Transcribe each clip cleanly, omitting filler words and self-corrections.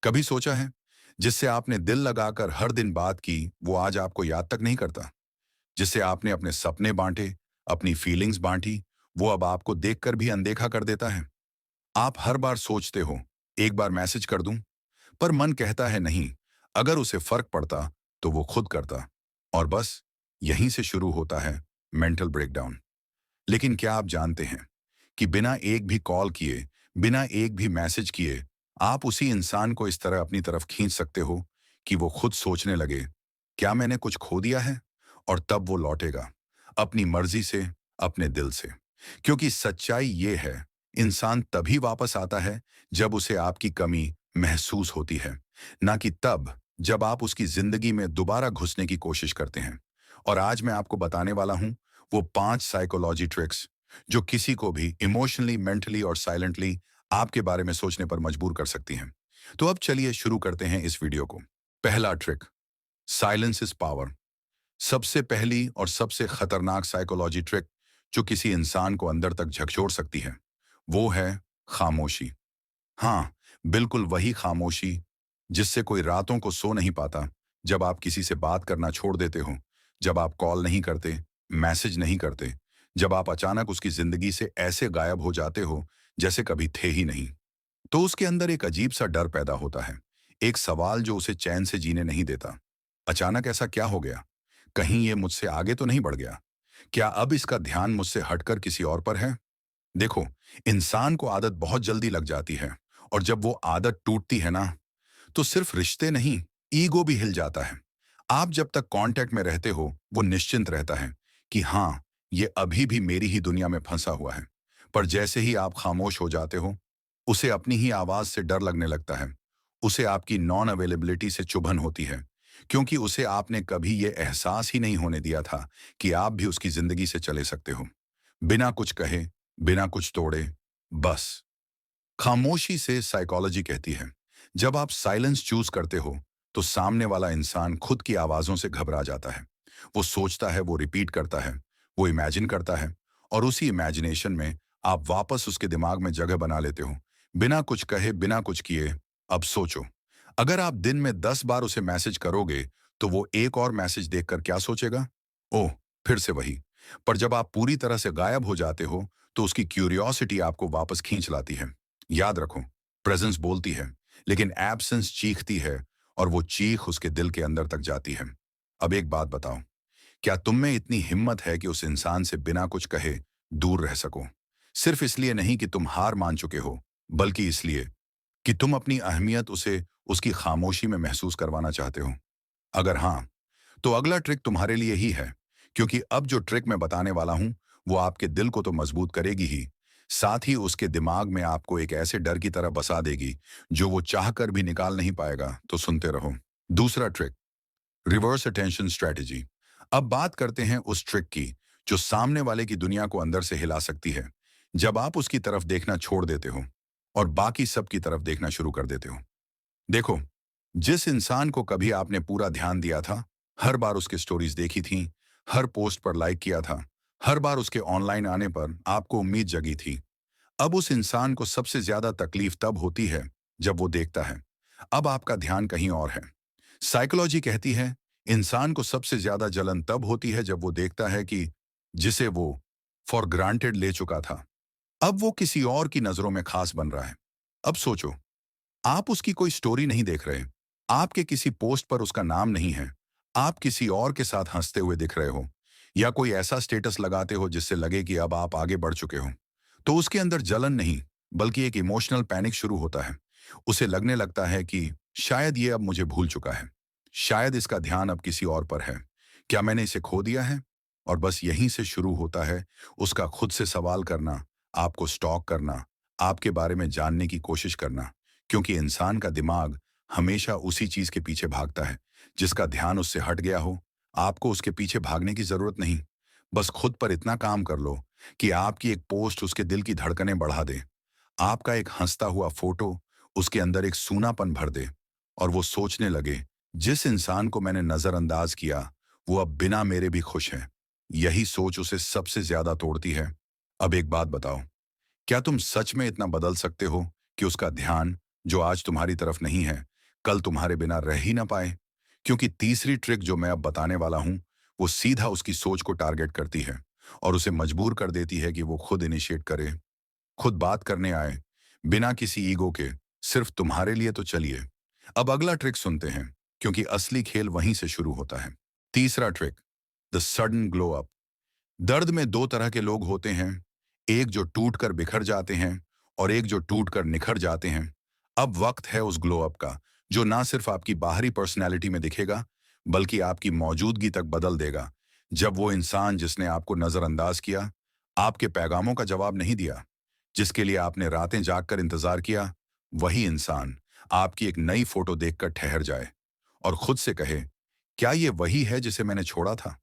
कभी सोचा है, जिससे आपने दिल लगाकर हर दिन बात की, वो आज आपको याद तक नहीं करता? जिससे आपने अपने सपने बांटे, अपनी फीलिंग्स बांटी, वो अब आपको देखकर भी अनदेखा कर देता है। आप हर बार सोचते हो, एक बार मैसेज कर दूं, पर मन कहता है नहीं, अगर उसे फर्क पड़ता तो वो खुद करता। और बस यहीं से शुरू होता है मेंटल ब्रेकडाउन। लेकिन क्या आप जानते हैं कि बिना एक भी कॉल किए, बिना एक भी मैसेज किए, आप उसी इंसान को इस तरह अपनी तरफ खींच सकते हो कि वो खुद सोचने लगे, क्या मैंने कुछ खो दिया है? और तब वो लौटेगा, अपनी मर्जी से, अपने दिल से। क्योंकि सच्चाई ये है, इंसान तभी वापस आता है जब उसे आपकी कमी महसूस होती है, ना कि तब जब आप उसकी जिंदगी में दोबारा घुसने की कोशिश करते हैं। और आज मैं आपको बताने वाला हूं वो 5 साइकोलॉजी ट्रिक्स जो किसी को भी इमोशनली, मेंटली और साइलेंटली आपके बारे में सोचने पर मजबूर कर सकती हैं। तो अब चलिए शुरू करते हैं इस वीडियो को। पहला ट्रिक, साइलेंस इज पावर। सबसे पहली और सबसे खतरनाक साइकोलॉजी ट्रिक जो किसी इंसान को अंदर तक झकझोर सकती है, वो है खामोशी। हाँ, बिल्कुल वही खामोशी जिससे कोई रातों को सो नहीं पाता। जब आप किसी से बात करना छोड़ देते हो, जब आप कॉल नहीं करते, मैसेज नहीं करते, जब आप अचानक उसकी जिंदगी से ऐसे गायब हो जाते हो जैसे कभी थे ही नहीं। तो उसके अंदर एक अजीब सा डर पैदा होता है, एक सवाल जो उसे चैन से जीने नहीं देता। अचानक ऐसा क्या हो गया? कहीं ये मुझसे आगे तो नहीं बढ़ गया? क्या अब इसका ध्यान मुझसे हटकर किसी और पर है? देखो, इंसान को आदत बहुत जल्दी लग जाती है, और जब वो आदत टूटती है ना, तो सिर्फ रिश्ते नहीं, ईगो भी हिल जाता है। आप जब तक कांटेक्ट में रहते हो, वो निश्चिंत रहता है कि हाँ, ये अभी भी मेरी ही दुनिया में फंसा हुआ है। पर जैसे ही आप खामोश हो जाते हो, उसे अपनी ही आवाज से डर लगने लगता है। उसे आपकी नॉन अवेलेबिलिटी से चुभन होती है, क्योंकि उसे आपने कभी ये एहसास ही नहीं होने दिया था कि आप भी उसकी जिंदगी से चले सकते हो, बिना कुछ कहे, बिना कुछ तोड़े, बस। खामोशी से साइकोलॉजी कहती है, जब आप साइलेंस चूज करते हो, तो सामने वाला इंसान खुद की आवाजों से घबरा जाता है। वो सोचता है, वो रिपीट करता है, वो इमेजिन करता है, और उसी इमेजिनेशन में आप वापस उसके दिमाग में जगह बना लेते हो, बिना कुछ कहे, बिना कुछ किए। अब सोचो, अगर आप दिन में 10 बार उसे मैसेज करोगे, तो वो एक और मैसेज देखकर क्या सोचेगा? ओह, फिर से वही। पर जब आप पूरी तरह से गायब हो जाते हो, तो उसकी क्यूरियोसिटी आपको वापस खींच लाती है। याद रखो, प्रेजेंस बोलती है, लेकिन एब्सेंस चीखती है, और वो चीख उसके दिल के अंदर तक जाती है। अब एक बात बताओ, क्या तुम में इतनी हिम्मत है कि उस इंसान से बिना कुछ कहे दूर रह सको? सिर्फ इसलिए नहीं कि तुम हार मान चुके हो, बल्कि इसलिए कि तुम अपनी अहमियत उसे उसकी खामोशी में महसूस करवाना चाहते हो। अगर हाँ, तो अगला ट्रिक तुम्हारे लिए ही है, क्योंकि अब जो ट्रिक मैं बताने वाला हूं, वो आपके दिल को तो मजबूत करेगी ही, साथ ही उसके दिमाग में आपको एक ऐसे डर की तरह बसा देगी जो वो चाहकर भी निकाल नहीं पाएगा। तो सुनते रहो। दूसरा ट्रिक, रिवर्स अटेंशन स्ट्रेटेजी। अब बात करते हैं उस ट्रिक की जो सामने वाले की दुनिया को अंदर से हिला सकती है। जब आप उसकी तरफ देखना छोड़ देते हो और बाकी सब की तरफ देखना शुरू कर देते हो। देखो, जिस इंसान को कभी आपने पूरा ध्यान दिया था, हर बार उसके स्टोरीज देखी थी, हर पोस्ट पर लाइक किया था, हर बार उसके ऑनलाइन आने पर आपको उम्मीद जगी थी, अब उस इंसान को सबसे ज्यादा तकलीफ तब होती है जब वो देखता है अब आपका ध्यान कहीं और है। साइकोलॉजी कहती है, इंसान को सबसे ज्यादा जलन तब होती है जब वो देखता है कि जिसे वो फॉर ग्रांटेड ले चुका था, अब वो किसी और की नजरों में खास बन रहा है। अब सोचो, आप उसकी कोई स्टोरी नहीं देख रहे, आपके किसी पोस्ट पर उसका नाम नहीं है, आप किसी और के साथ हंसते हुए दिख रहे हो, या कोई ऐसा स्टेटस लगाते हो जिससे लगे कि अब आप आगे बढ़ चुके हो, तो उसके अंदर जलन नहीं, बल्कि एक इमोशनल पैनिक शुरू होता है। उसे लगने लगता है कि शायद ये अब मुझे भूल चुका है, शायद इसका ध्यान अब किसी और पर है, क्या मैंने इसे खो दिया है? और बस यहीं से शुरू होता है उसका खुद से सवाल करना, आपको स्टॉक करना, आपके बारे में जानने की कोशिश करना। क्योंकि इंसान का दिमाग हमेशा उसी चीज के पीछे भागता है जिसका ध्यान उससे हट गया हो। आपको उसके पीछे भागने की जरूरत नहीं, बस खुद पर इतना काम कर लो कि आपकी एक पोस्ट उसके दिल की धड़कनें बढ़ा दे, आपका एक हंसता हुआ फोटो उसके अंदर एक सूनापन भर दे, और वो सोचने लगे, जिस इंसान को मैंने नजरअंदाज किया, वो अब बिना मेरे भी खुश है। यही सोच उसे सबसे ज्यादा तोड़ती है। अब एक बात बताओ, क्या तुम सच में इतना बदल सकते हो कि उसका ध्यान, जो आज तुम्हारी तरफ नहीं है, कल तुम्हारे बिना रह ही ना पाए। क्योंकि तीसरी ट्रिक जो मैं अब बताने वाला हूं, वो सीधा उसकी सोच को टारगेट करती है और उसे मजबूर कर देती है कि वो खुद इनिशिएट करे, खुद बात करने आए, बिना किसी ईगो के, सिर्फ तुम्हारे लिए। तो चलिए अब अगला ट्रिक सुनते हैं, क्योंकि असली खेल वहीं से शुरू होता है। तीसरा trick, the sudden glow up. दर्द में दो तरह के लोग होते हैं, एक जो टूटकर बिखर जाते हैं और एक जो टूटकर निखर जाते हैं। अब वक्त है उस ग्लो अप का, जो ना सिर्फ आपकी बाहरी पर्सनैलिटी में दिखेगा, बल्कि आपकी मौजूदगी तक बदल देगा। जब वो इंसान जिसने आपको नजरअंदाज किया, आपके पैगामों का जवाब नहीं दिया, जिसके लिए आपने रातें जागकर इंतजार किया, वही इंसान आपकी एक नई फोटो देखकर ठहर जाए और खुद से कहे, क्या ये वही है जिसे मैंने छोड़ा था?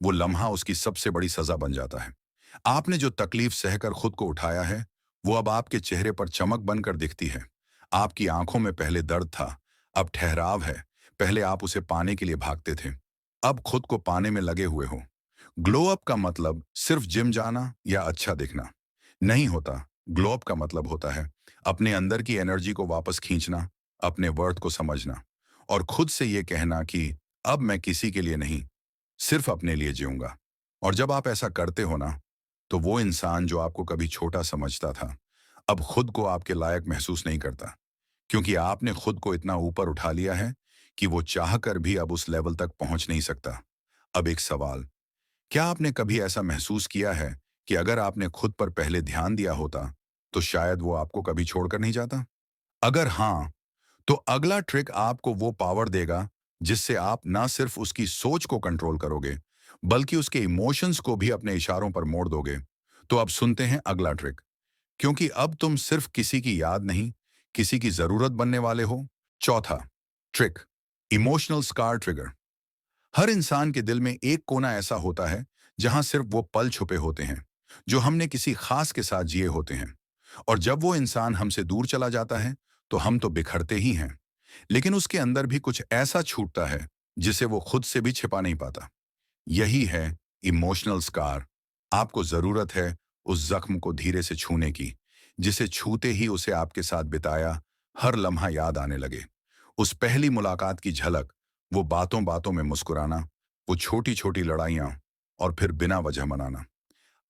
वो लम्हा उसकी सबसे बड़ी सजा बन जाता है। आपने जो तकलीफ सहकर खुद को उठाया है, वो अब आपके चेहरे पर चमक बनकर दिखती है। आपकी आंखों में पहले दर्द था, अब ठहराव है। पहले आप उसे पाने के लिए भागते थे, अब खुद को पाने में लगे हुए हो। ग्लो अप का मतलब सिर्फ जिम जाना या अच्छा दिखना नहीं होता। ग्लो अप का मतलब होता है अपने अंदर की एनर्जी को वापस खींचना, अपने वर्थ को समझना और खुद से ये कहना कि अब मैं किसी के लिए नहीं, सिर्फ अपने लिए जीऊंगा। और जब आप ऐसा करते हो ना, तो वो इंसान जो आपको कभी छोटा समझता था, अब खुद को आपके लायक महसूस नहीं करता, क्योंकि आपने खुद को इतना ऊपर उठा लिया है कि वो चाहकर भी अब उस लेवल तक पहुंच नहीं सकता। अब एक सवाल, क्या आपने कभी ऐसा महसूस किया है कि अगर आपने खुद पर पहले ध्यान दिया होता, तो शायद वो आपको कभी छोड़कर नहीं जाता? अगर हाँ, तो अगला ट्रिक आपको वो पावर देगा जिससे आप ना सिर्फ उसकी सोच को कंट्रोल करोगे, बल्कि उसके इमोशंस को भी अपने इशारों पर मोड़ दोगे। तो अब सुनते हैं अगला ट्रिक, क्योंकि अब तुम सिर्फ किसी की याद नहीं, किसी की जरूरत बनने वाले हो। चौथा ट्रिक, इमोशनल स्कार ट्रिगर। हर इंसान के दिल में एक कोना ऐसा होता है जहां सिर्फ वो पल छुपे होते हैं जो हमने किसी खास के साथ जिए होते हैं। और जब वो इंसान हमसे दूर चला जाता है, तो हम तो बिखरते ही हैं, लेकिन उसके अंदर भी कुछ ऐसा छूटता है जिसे वो खुद से भी छिपा नहीं पाता। यही है इमोशनल स्कार। आपको जरूरत है उस जख्म को धीरे से छूने की, जिसे छूते ही उसे आपके साथ बिताया हर लम्हा याद आने लगे। उस पहली मुलाकात की झलक, वो बातों बातों में मुस्कुराना, वो छोटी छोटी लड़ाइयां और फिर बिना वजह मनाना।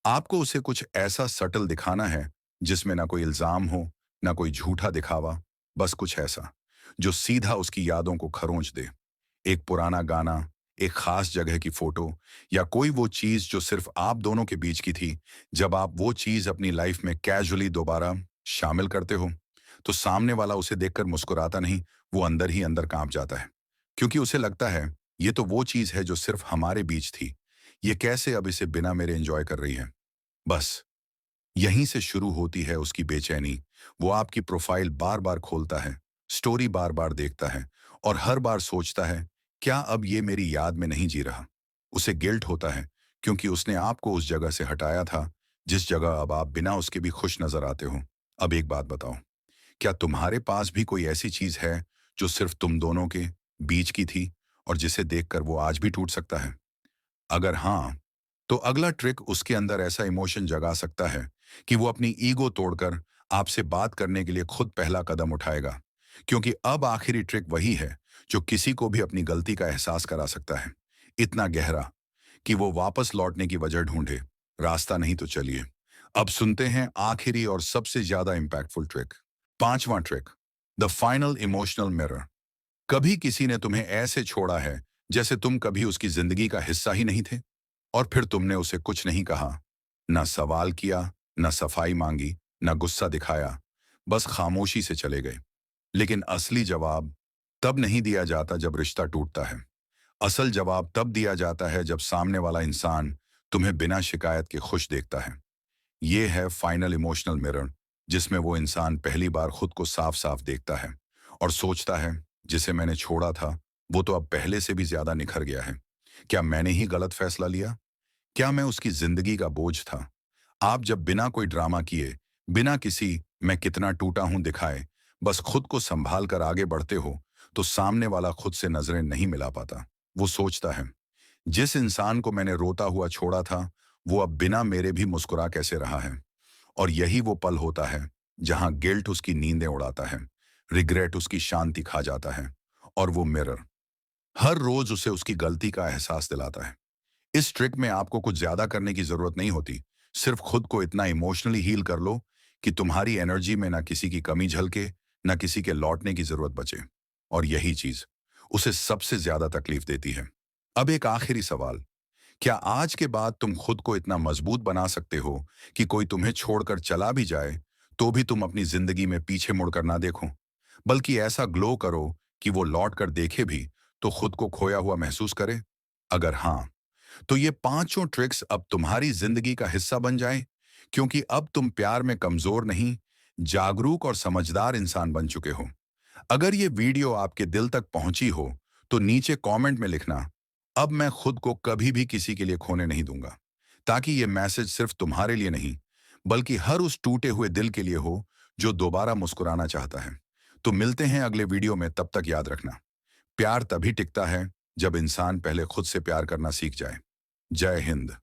आपको उसे कुछ ऐसा सटल दिखाना है जिसमें ना कोई इल्जाम हो, ना कोई झूठा दिखावा, बस कुछ ऐसा जो सीधा उसकी यादों को खरोंच दे। एक पुराना गाना, एक खास जगह की फोटो, या कोई वो चीज जो सिर्फ आप दोनों के बीच की थी। जब आप वो चीज अपनी लाइफ में कैजुअली दोबारा शामिल करते हो, तो सामने वाला उसे देखकर मुस्कुराता नहीं, वो अंदर ही अंदर कांप जाता है, क्योंकि उसे लगता है ये तो वो चीज है जो सिर्फ हमारे बीच थी। ये कैसे अब इसे बिना मेरे एंजॉय कर रही है? बस यहीं से शुरू होती है उसकी बेचैनी। वो आपकी प्रोफाइल बार बार खोलता है, स्टोरी बार बार देखता है और हर बार सोचता है, क्या अब ये मेरी याद में नहीं जी रहा? उसे गिल्ट होता है, क्योंकि उसने आपको उस जगह से हटाया था जिस जगह अब आप बिना उसके भी खुश नजर आते हो। अब एक बात बताओ, क्या तुम्हारे पास भी कोई ऐसी चीज है जो सिर्फ तुम दोनों के बीच की थी और जिसे देखकर वो आज भी टूट सकता है? अगर हाँ, तो अगला ट्रिक उसके अंदर ऐसा इमोशन जगा सकता है कि वो अपनी ईगो तोड़कर आपसे बात करने के लिए खुद पहला कदम उठाएगा। क्योंकि अब आखिरी ट्रिक वही है जो किसी को भी अपनी गलती का एहसास करा सकता है, इतना गहरा कि वो वापस लौटने की वजह ढूंढे। रास्ता नहीं तो चलिए अब सुनते हैं आखिरी और सबसे ज्यादा इंपैक्टफुल ट्रिक, पांचवा trick, the final emotional mirror. कभी किसी ने तुम्हें ऐसे छोड़ा है जैसे तुम कभी उसकी जिंदगी का हिस्सा ही नहीं थे, और फिर तुमने उसे कुछ नहीं कहा, ना सवाल किया, ना सफाई मांगी, ना गुस्सा दिखाया, बस खामोशी से चले गए। लेकिन असली जवाब तब नहीं दिया जाता जब रिश्ता टूटता है। असल जवाब तब दिया जाता है जब सामने वाला इंसान तुम्हें बिना शिकायत के खुश देखता है। ये है फाइनल इमोशनल मिरर, जिसमें वो इंसान पहली बार खुद को साफ साफ देखता है और सोचता है, जिसे मैंने छोड़ा था वो तो अब पहले से भी ज्यादा निखर गया है। क्या मैंने ही गलत फैसला लिया? क्या मैं उसकी जिंदगी का बोझ था? आप जब बिना कोई ड्रामा किए, बिना किसी मैं कितना टूटा हूं दिखाए, बस खुद को संभाल कर आगे बढ़ते हो, तो सामने वाला खुद से नजरें नहीं मिला पाता। वो सोचता है, जिस इंसान को मैंने रोता हुआ छोड़ा था, वो अब बिना मेरे भी मुस्कुरा कैसे रहा है? और यही वो पल होता है जहां गिल्ट उसकी नींदें उड़ाता है, रिग्रेट उसकी शांति खा जाता है और वो मिरर हर रोज उसे उसकी गलती का एहसास दिलाता है। इस ट्रिक में आपको कुछ ज्यादा करने की जरूरत नहीं होती। सिर्फ खुद को इतना इमोशनली हील कर लो कि तुम्हारी एनर्जी में ना किसी की कमी झलके, ना किसी के लौटने की जरूरत बचे। और यही चीज उसे सबसे ज्यादा तकलीफ देती है। अब एक आखिरी सवाल, क्या आज के बाद तुम खुद को इतना मजबूत बना सकते हो कि कोई तुम्हें छोड़कर चला भी जाए तो भी तुम अपनी जिंदगी में पीछे मुड़कर ना देखो, बल्कि ऐसा ग्लो करो कि वो लौट कर देखे भी तो खुद को खोया हुआ महसूस करे? अगर हाँ, तो ये पांचों ट्रिक्स अब तुम्हारी जिंदगी का हिस्सा बन जाएं, क्योंकि अब तुम प्यार में कमजोर नहीं, जागरूक और समझदार इंसान बन चुके हो। अगर ये वीडियो आपके दिल तक पहुंची हो तो नीचे कमेंट में लिखना, अब मैं खुद को कभी भी किसी के लिए खोने नहीं दूंगा, ताकि ये मैसेज सिर्फ तुम्हारे लिए नहीं बल्कि हर उस टूटे हुए दिल के लिए हो जो दोबारा मुस्कुराना चाहता है। तो मिलते हैं अगले वीडियो में, तब तक याद रखना, प्यार तभी टिकता है जब इंसान पहले खुद से प्यार करना सीख जाए। जय हिंद।